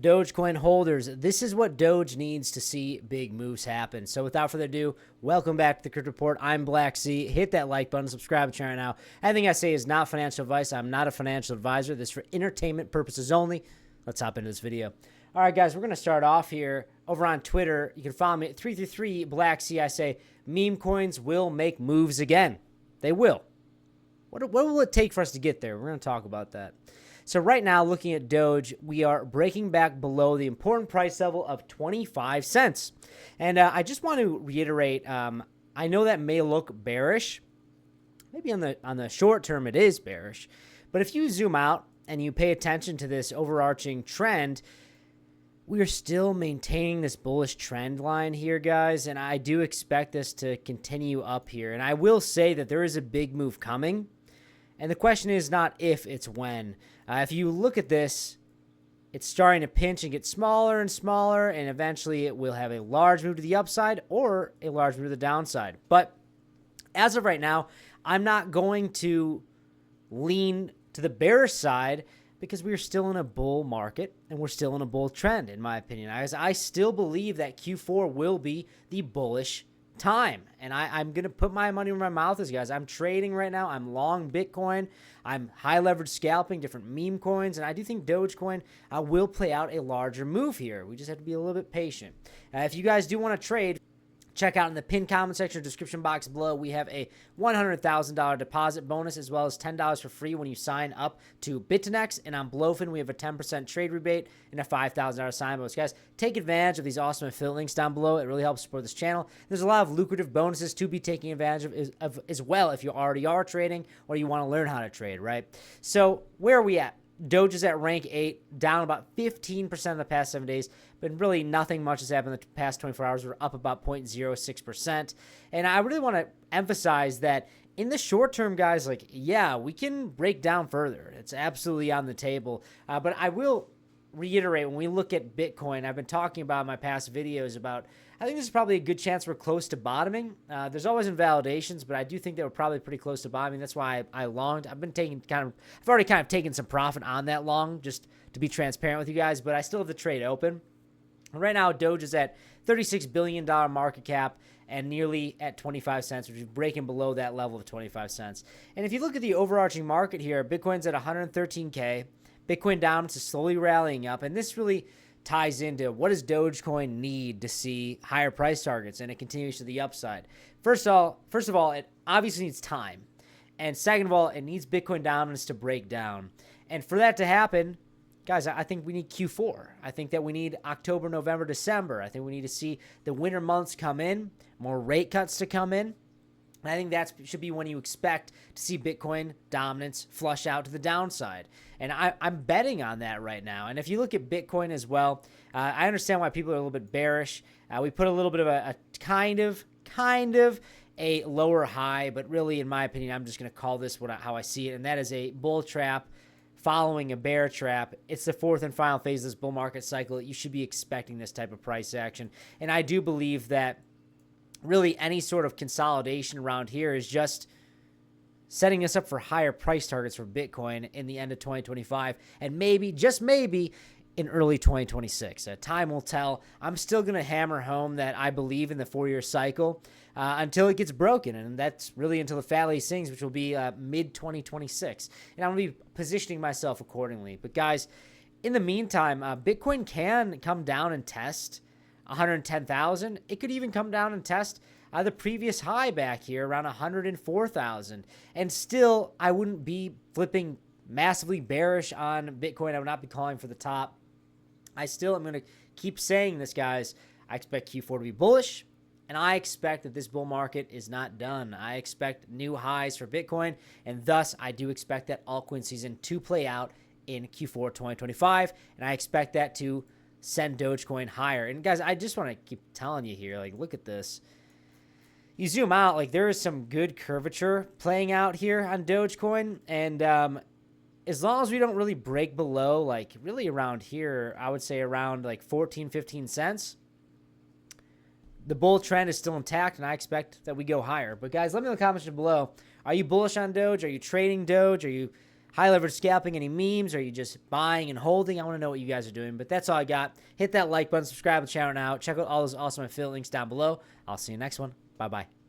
Dogecoin holders, this is what Doge needs to see big moves happen. So without further ado, welcome back to the Crypto Report. I'm Blacksea. Hit that like button, subscribe to the channel now. Anything I say is not financial advice. I'm not a financial advisor. This is for entertainment purposes only. Let's hop into this video. All right, guys, we're going to start off here over on Twitter. You can follow me at 333 Blacksea. I say meme coins will make moves again. They will. What will it take for us to get there? We're going to talk about that. So right now, looking at Doge, we are breaking back below the important price level of 25 cents. And I just want to reiterate, I know that may look bearish. Maybe on the short term it is bearish. But if you zoom out and you pay attention to this overarching trend, we are still maintaining this bullish trend line here, guys. And I do expect this to continue up here. And I will say that there is a big move coming. And the question is not if, it's when. If you look at this, it's starting to pinch and get smaller and smaller, and eventually it will have a large move to the upside or a large move to the downside. But as of right now, I'm not going to lean to the bearish side because we are still in a bull market and we're still in a bull trend, in my opinion. I still believe that Q4 will be the bullish time, and I'm going to put my money where my mouth is, guys. I'm trading right now. I'm long Bitcoin. I'm high leverage scalping different meme coins, and I do think Dogecoin will play out a larger move here. We just have to be a little bit patient. If you guys do want to trade, check out in the pinned comment section or description box below. We have a $100,000 deposit bonus as well as $10 for free when you sign up to Bitfinex. And on Blowfin, we have a 10% trade rebate and a $5,000 sign bonus. Guys, take advantage of these awesome affiliate links down below. It really helps support this channel. There's a lot of lucrative bonuses to be taking advantage of as well if you already are trading or you want to learn how to trade, right? So where are we at? Doge is at rank 8, down about 15% in the past 7 days, but really nothing much has happened in the past 24 hours. We're up about 0.06%. And I really want to emphasize that in the short term, guys, like, yeah, we can break down further. It's absolutely on the table. But I will reiterate, when we look at Bitcoin, I've been talking about in my past videos about, I think this is probably a good chance we're close to bottoming. There's always invalidations, but I do think that we're probably pretty close to bottoming. That's why I longed. I've already kind of taken some profit on that long, just to be transparent with you guys, but I still have the trade open. Right now, Doge is at $36 billion market cap and nearly at 25 cents, which is breaking below that level of 25 cents. And if you look at the overarching market here, Bitcoin's at 113K. Bitcoin dominance is slowly rallying up, and this really ties into what does Dogecoin need to see higher price targets, and it continues to the upside. First of all, it obviously needs time, and second of all, it needs Bitcoin dominance to break down. And for that to happen, guys, I think we need Q4. I think that we need October, November, December. I think we need to see the winter months come in, more rate cuts to come in. And I think that should be when you expect to see Bitcoin dominance flush out to the downside. And I'm betting on that right now. And if you look at Bitcoin as well, I understand why people are a little bit bearish. We put a little bit of a kind of a lower high, but really, in my opinion, I'm just going to call this how I see it, and that is a bull trap following a bear trap. It's the fourth and final phase of this bull market cycle. You should be expecting this type of price action. And I do believe that really any sort of consolidation around here is just setting us up for higher price targets for Bitcoin in the end of 2025 and maybe, just maybe, in early 2026. Time will tell. I'm still going to hammer home that I believe in the 4-year cycle until it gets broken, and that's really until the Valley sings, which will be mid-2026. And I'm going to be positioning myself accordingly. But guys, in the meantime, Bitcoin can come down and test 110,000. It could even come down and test the previous high back here around 104,000. And still, I wouldn't be flipping massively bearish on Bitcoin. I would not be calling for the top. I still am going to keep saying this, guys. I expect Q4 to be bullish, and I expect that this bull market is not done. I expect new highs for Bitcoin, and thus I do expect that altcoin season to play out in Q4 2025, and I expect that to send Dogecoin higher. And guys, I just want to keep telling you here, like, look at this. You zoom out, like, there is some good curvature playing out here on Dogecoin, and as long as we don't really break below, like, really around here, I would say around like 14, 15 cents, the bull trend is still intact, and I expect that we go higher. But guys, let me know in the comments below. Are you bullish on Doge? Are you trading Doge? Are you high leverage scalping, any memes? Are you just buying and holding? I want to know what you guys are doing. But that's all I got. Hit that like button, subscribe to the channel now. Check out all those awesome affiliate links down below. I'll see you next one. Bye-bye.